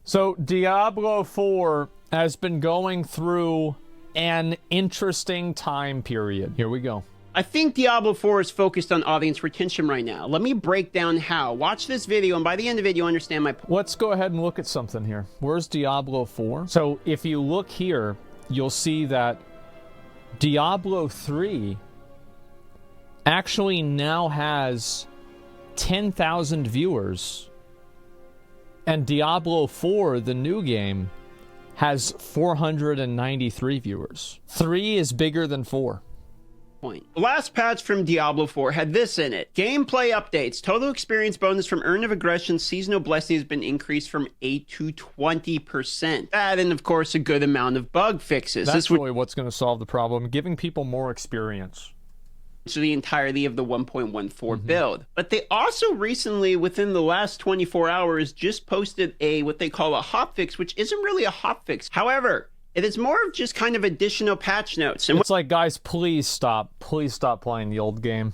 So Diablo 4 has been going through an interesting time period. Here we go. I think Diablo 4 is focused on audience retention right now. Let me break down how. Watch this video, and by the end of it, you'll understand my point. Let's go ahead and look at something here. Where's Diablo 4? So if you look here, you'll see that Diablo 3 actually now has 10,000 viewers. And Diablo 4, the new game, has 493 viewers. 3 is bigger than 4. The last patch from Diablo 4 had this in it. Gameplay updates. Total experience bonus from Urn of Aggression Seasonal Blessing has been increased from 8 to 20%. That, and of course, a good amount of bug fixes. That's really what's going to solve the problem, giving people more experience. To the entirety of the 1.14 build. But they also recently, within the last 24 hours, just posted what they call a hotfix, which isn't really a hotfix. However, it is more of just kind of additional patch notes. And it's like, guys, please stop. Please stop playing the old game.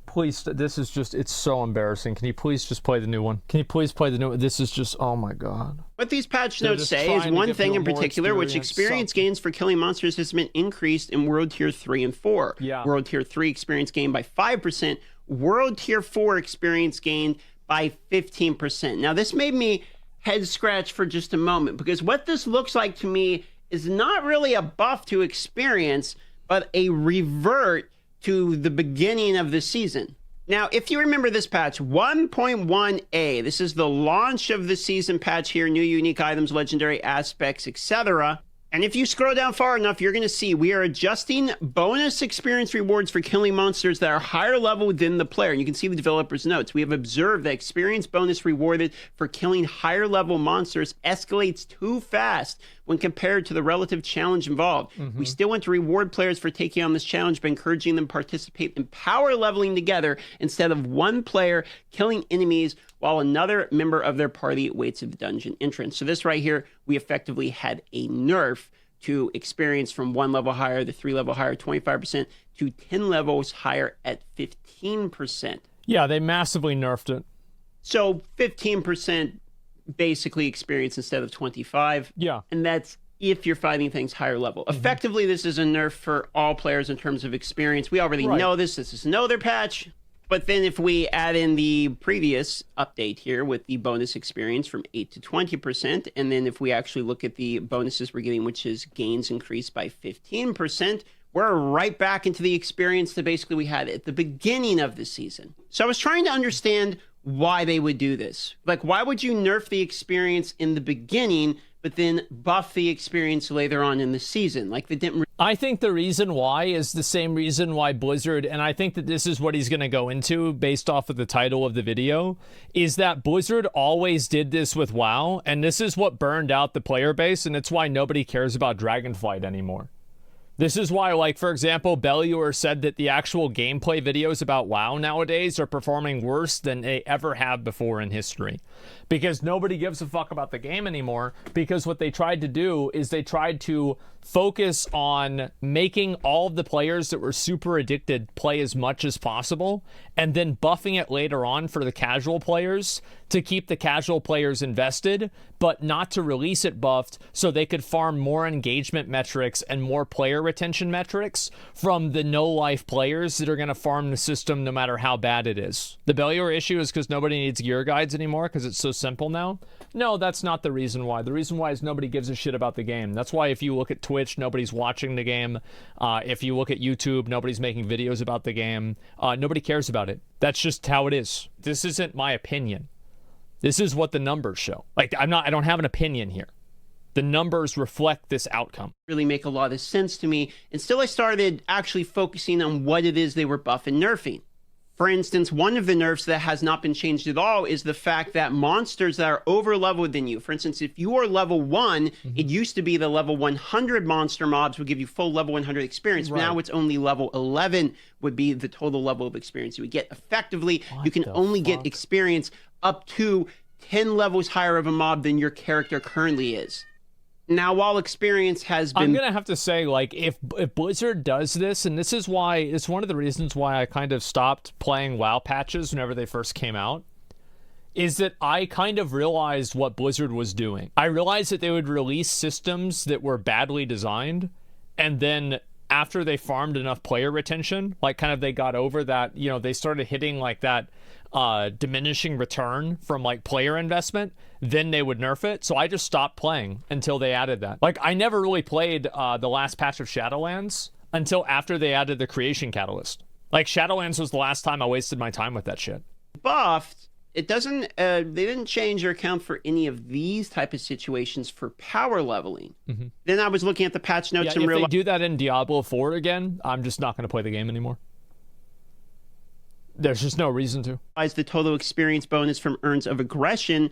Please, this is just, it's so embarrassing. Can you please just play the new one? Can you please play the new one? This is just, oh my god. What these patch notes say is one thing in particular, which experience gains for killing monsters has been increased in World Tier 3 and 4. Yeah. World Tier 3 experience gained by 5%. World Tier 4 experience gained by 15%. Now, this made me head scratch for just a moment, because what this looks like to me is not really a buff to experience, but a revert to the beginning of the season. Now, if you remember this patch, 1.1a, this is the launch of the season patch here, new unique items, legendary aspects, etc. And if you scroll down far enough, you're going to see we are adjusting bonus experience rewards for killing monsters that are higher level than the player. And you can see the developer's notes. We have observed that experience bonus rewarded for killing higher level monsters escalates too fast when compared to the relative challenge involved. We still want to reward players for taking on this challenge by encouraging them to participate in power leveling together instead of one player killing enemies while another member of their party waits at the dungeon entrance. So this right here, we effectively had a nerf to experience from 1 level higher to 3 level higher, 25%, to 10 levels higher at 15%. Yeah, they massively nerfed it. So 15% basically experience instead of 25. Yeah. And that's if you're fighting things higher level. Effectively, this is a nerf for all players in terms of experience. We already know this. This is another patch. But then if we add in the previous update here with the bonus experience from 8 to 20%, and then if we actually look at the bonuses we're getting, which is gains increased by 15%, we're right back into the experience that basically we had at the beginning of the season. So I was trying to understand why they would do this. Like, why would you nerf the experience in the beginning, but then buff the experience later on in the season? Like, they didn't... I think the reason why is the same reason why Blizzard, and I think that this is what he's going to go into based off of the title of the video, is that Blizzard always did this with WoW, and this is what burned out the player base, and it's why nobody cares about Dragonflight anymore. This is why, like, for example, Belluer said that the actual gameplay videos about WoW nowadays are performing worse than they ever have before in history. Because nobody gives a fuck about the game anymore, because what they tried to do is they tried to focus on making all of the players that were super addicted play as much as possible, and then buffing it later on for the casual players to keep the casual players invested, but not to release it buffed so they could farm more engagement metrics and more player retention metrics from the no-life players that are going to farm the system no matter how bad it is. The Belluer issue is because nobody needs gear guides anymore because it's so simple now. No, that's not the reason why. The reason why is nobody gives a shit about the game. That's why if you look at Twitch, nobody's watching the game. If you look at YouTube, nobody's making videos about the game. Nobody cares about it. That's just how it is. This isn't my opinion. This is what the numbers show. Like, I don't have an opinion here. The numbers reflect this outcome. Really make a lot of sense to me. Until I started actually focusing on what it is they were buffing nerfing. For instance, one of the nerfs that has not been changed at all is the fact that monsters that are over leveled than you, for instance, if you are level 1, it used to be the level 100 monster mobs would give you full level 100 experience. Right. Now it's only level 11 would be the total level of experience you would get. Effectively, you can only get experience up to 10 levels higher of a mob than your character currently is. Now, while experience has been... I'm going to have to say, like, if Blizzard does this, and this is why, it's one of the reasons why I kind of stopped playing WoW patches whenever they first came out, is that I kind of realized what Blizzard was doing. I realized that they would release systems that were badly designed, and then after they farmed enough player retention, like kind of they got over that, you know, they started hitting like that diminishing return from like player investment, then they would nerf it. So I just stopped playing until they added that. Like I never really played the last patch of Shadowlands until after they added the creation catalyst. Like Shadowlands was the last time I wasted my time with that shit. Buffed. It doesn't, they didn't change or account for any of these type of situations for power leveling. Then I was looking at the patch notes and if realized they do that in Diablo 4 again, I'm just not going to play the game anymore. There's just no reason to. The total experience bonus from Urns of Aggression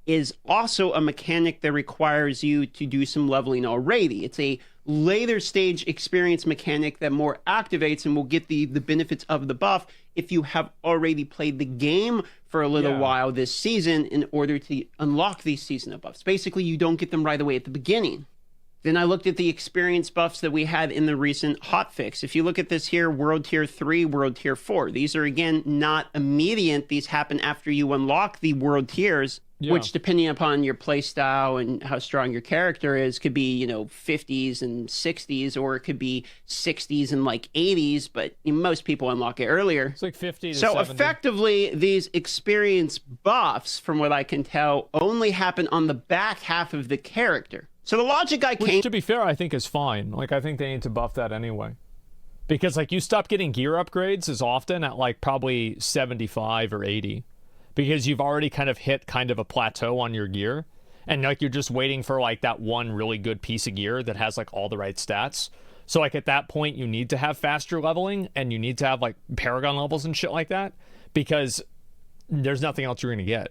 is also a mechanic that requires you to do some leveling already. It's a later stage experience mechanic that more activates and will get the benefits of the buff if you have already played the game for a little while this season in order to unlock these seasonal buffs. Basically, you don't get them right away at the beginning. Then I looked at the experience buffs that we had in the recent hotfix. If you look at this here, World Tier 3, World Tier 4. These are, again, not immediate. These happen after you unlock the World Tiers, which, depending upon your playstyle and how strong your character is, could be, you know, 50s and 60s, or it could be 60s and, like, 80s, but most people unlock it earlier. It's like 50 to so 70. Effectively, these experience buffs, from what I can tell, only happen on the back half of the character. So the logic Which, to be fair, I think is fine. Like, I think they need to buff that anyway. Because, like, you stop getting gear upgrades as often at, like, probably 75 or 80. Because you've already kind of hit kind of a plateau on your gear. And, like, you're just waiting for, like, that one really good piece of gear that has, like, all the right stats. So, like, at that point, you need to have faster leveling. And you need to have, like, Paragon levels and shit like that. Because there's nothing else you're going to get.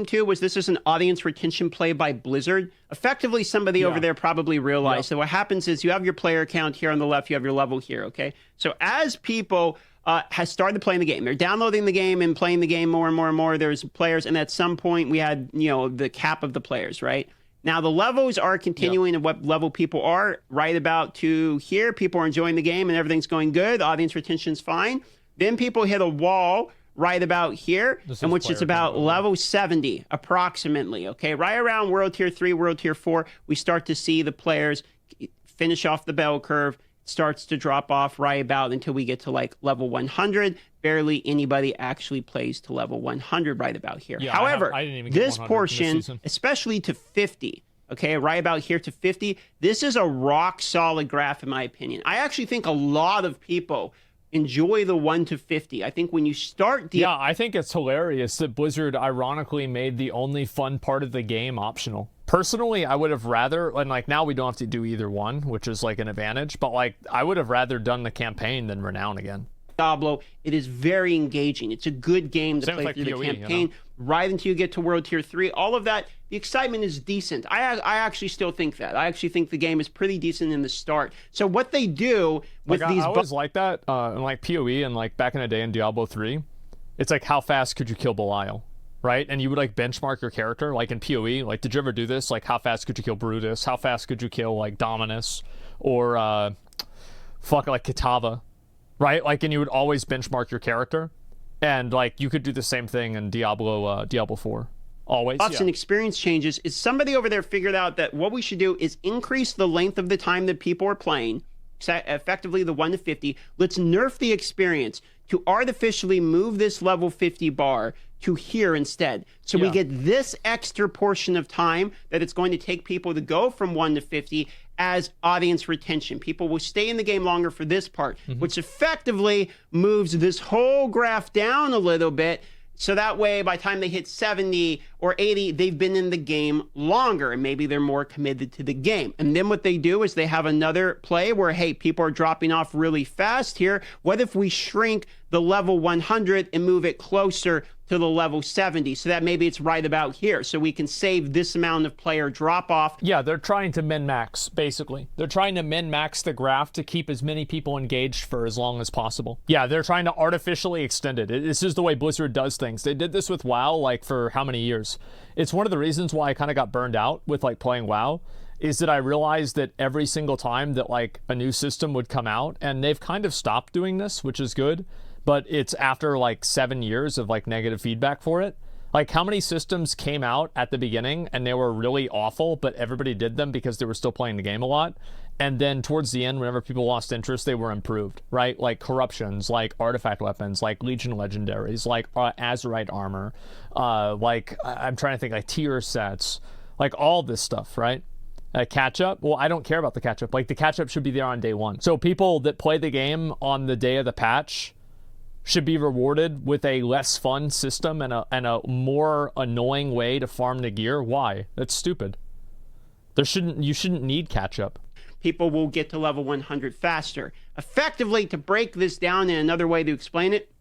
Too was this is an audience retention play by Blizzard. Effectively, somebody over there probably realized that what happens is you have your player count here on the left, you have your level here, okay? So as people has started playing the game, they're downloading the game and playing the game more and more and more, there's players, and at some point we had, you know, the cap of the players, right? Now the levels are continuing at what level people are, right about to here. People are enjoying the game and everything's going good. Audience retention's fine. Then people hit a wall right about here, and which is about level 70 approximately, okay? Right around World Tier 3, World Tier 4, we start to see the players finish off the bell curve. It starts to drop off right about until we get to like level 100. Barely anybody actually plays to level 100 right about here. However, I didn't even get this 100 portion, this season. especially to 50, okay, right about here to 50, this is a rock solid graph in my opinion. I actually think a lot of people enjoy the 1 to 50. I think when you start I think it's hilarious that Blizzard ironically made the only fun part of the game optional. Personally, I would have rather, and like now we don't have to do either one, which is like an advantage, but like I would have rather done the campaign than Renown again. Diablo, it is very engaging. It's a good game to play through the campaign, right until you get to World Tier 3. All of that, the excitement is decent. I actually still think that. I actually think the game is pretty decent in the start. So what they do with like, these... I always like that, in like PoE and like back in the day in Diablo 3, it's like how fast could you kill Belial, right? And you would like benchmark your character, like in PoE, like did you ever do this? Like how fast could you kill Brutus? How fast could you kill like Dominus? Or like Kitava? Right? Like, and you would always benchmark your character. And, like, you could do the same thing in Diablo 4. Always. Buffs and experience changes is somebody over there figured out that what we should do is increase the length of the time that people are playing, effectively the 1 to 50. Let's nerf the experience to artificially move this level 50 bar to here instead. So we get this extra portion of time that it's going to take people to go from 1 to 50 as audience retention. People will stay in the game longer for this part, which effectively moves this whole graph down a little bit. So that way, by the time they hit 70 or 80, they've been in the game longer, and maybe they're more committed to the game. And then what they do is they have another play where, hey, people are dropping off really fast here. What if we shrink the level 100 and move it closer to the level 70, so that maybe it's right about here, so we can save this amount of player drop off. Yeah, they're trying to min-max, basically. They're trying to min-max the graph to keep as many people engaged for as long as possible. Yeah, they're trying to artificially extend it. This is the way Blizzard does things. They did this with WoW, like, for how many years? It's one of the reasons why I kind of got burned out with, like, playing WoW, is that I realized that every single time that, like, a new system would come out, and they've kind of stopped doing this, which is good, but it's after like 7 years of like negative feedback for it. Like, how many systems came out at the beginning and they were really awful, but everybody did them because they were still playing the game a lot? And then towards the end, whenever people lost interest, they were improved, right? Like corruptions, like artifact weapons, like Legion legendaries, like Azerite armor, like I'm trying to think, like tier sets, like all this stuff, right? Catch up. Well, I don't care about the catch up. Like, the catch up should be there on day one. So people that play the game on the day of the patch should be rewarded with a less fun system and a more annoying way to farm the gear. Why? That's stupid. You shouldn't need catch up. People will get to level 100 faster. Effectively, to break this down in another way to explain it,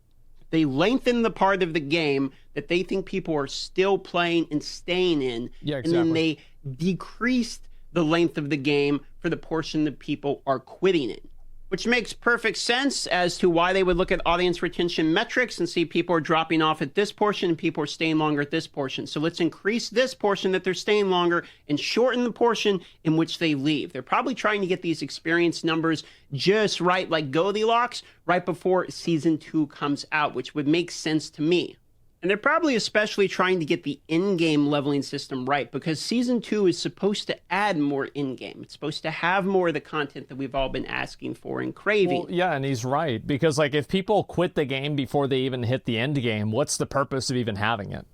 they lengthen the part of the game that they think people are still playing and staying in. Yeah, exactly. And then they decreased the length of the game for the portion that people are quitting it. Which makes perfect sense as to why they would look at audience retention metrics and see people are dropping off at this portion and people are staying longer at this portion. So let's increase this portion that they're staying longer and shorten the portion in which they leave. They're probably trying to get these experience numbers just right, like Goldilocks, right before Season 2 comes out, which would make sense to me. And they're probably especially trying to get the in-game leveling system right, because Season 2 is supposed to add more in-game. It's supposed to have more of the content that we've all been asking for and craving. Well, yeah, and he's right. Because, like, if people quit the game before they even hit the end game, what's the purpose of even having it?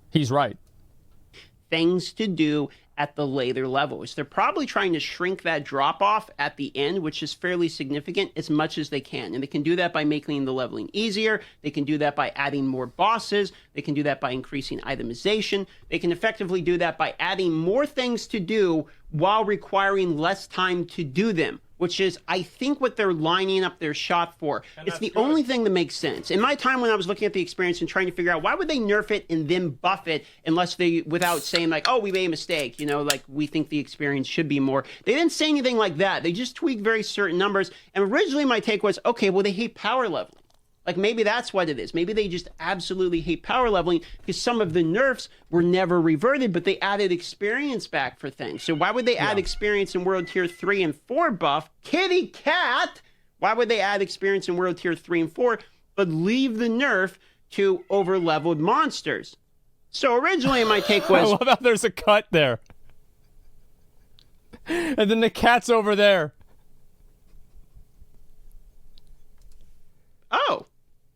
He's right. Things to do at the later levels. They're probably trying to shrink that drop-off at the end, which is fairly significant, as much as they can. And they can do that by making the leveling easier. They can do that by adding more bosses. They can do that by increasing itemization. They can effectively do that by adding more things to do while requiring less time to do them, which is, I think, what they're lining up their shot for. It's the only thing that makes sense. In my time when I was looking at the experience and trying to figure out why would they nerf it and then buff it unless they, without saying like, oh, we made a mistake, you know, like we think the experience should be more. They didn't say anything like that. They just tweaked very certain numbers. And originally my take was, okay, well, they hate power leveling. Like, maybe that's what it is. Maybe they just absolutely hate power leveling because some of the nerfs were never reverted, but they added experience back for things. So why would they add experience in World Tier 3 and 4 buff? Kitty cat! Why would they add experience in World Tier 3 and 4, but leave the nerf to over-leveled monsters? So originally my take was... I love how there's a cut there. And then the cat's over there. Oh.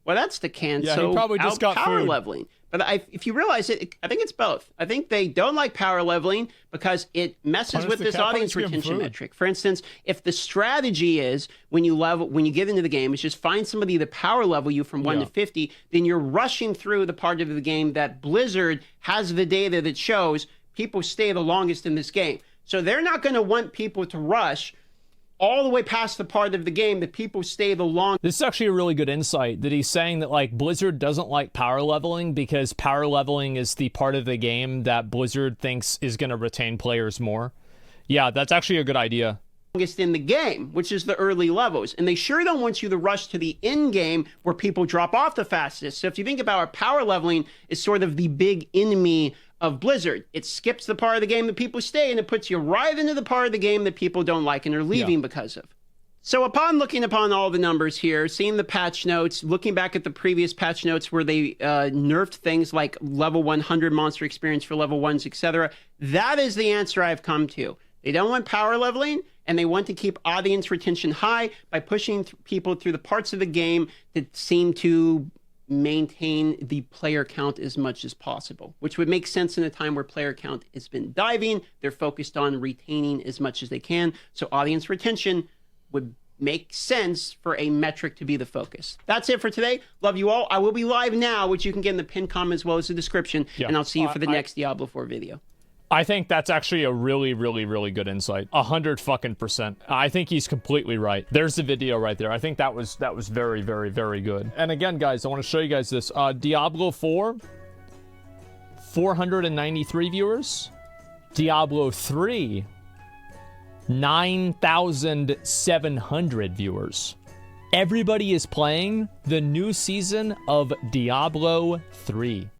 Well, that's the can. Yeah, so he probably just got power food. leveling. But if you realize it, I think it's both. I think they don't like power leveling because it messes with this audience retention metric. For instance, if the strategy is when you get into the game, is just find somebody to power level you from 1 to 50, then you're rushing through the part of the game that Blizzard has the data that shows people stay the longest in this game. So they're not going to want people to rush all the way past the part of the game that people stay the long. This is actually a really good insight that he's saying that, like, Blizzard doesn't like power leveling because power leveling is the part of the game that Blizzard thinks is going to retain players more. Yeah, that's actually a good idea. Longest in the game, which is the early levels. And they sure don't want you to rush to the end game where people drop off the fastest. So if you think about our power leveling is sort of the big enemy of Blizzard. It skips the part of the game that people stay, and it puts you right into the part of the game that people don't like and are leaving because of. So upon looking upon all the numbers here, seeing the patch notes, looking back at the previous patch notes where they nerfed things like level 100 monster experience for level 1s, etc., that is the answer I've come to. They don't want power leveling, and they want to keep audience retention high by pushing people through the parts of the game that seem to maintain the player count as much as possible, which would make sense in a time where player count has been diving. They're focused on retaining as much as they can. So audience retention would make sense for a metric to be the focus. That's it for today. Love you all. I will be live now, which you can get in the pinned comment as well as the description. And I'll see you for the next Diablo 4 video. I think that's actually a really, really, really good insight. 100%. I think he's completely right. There's the video right there. I think that was very, very, very good. And again, guys, I want to show you guys this. Diablo 4, 493 viewers. Diablo 3, 9,700 viewers. Everybody is playing the new season of Diablo 3.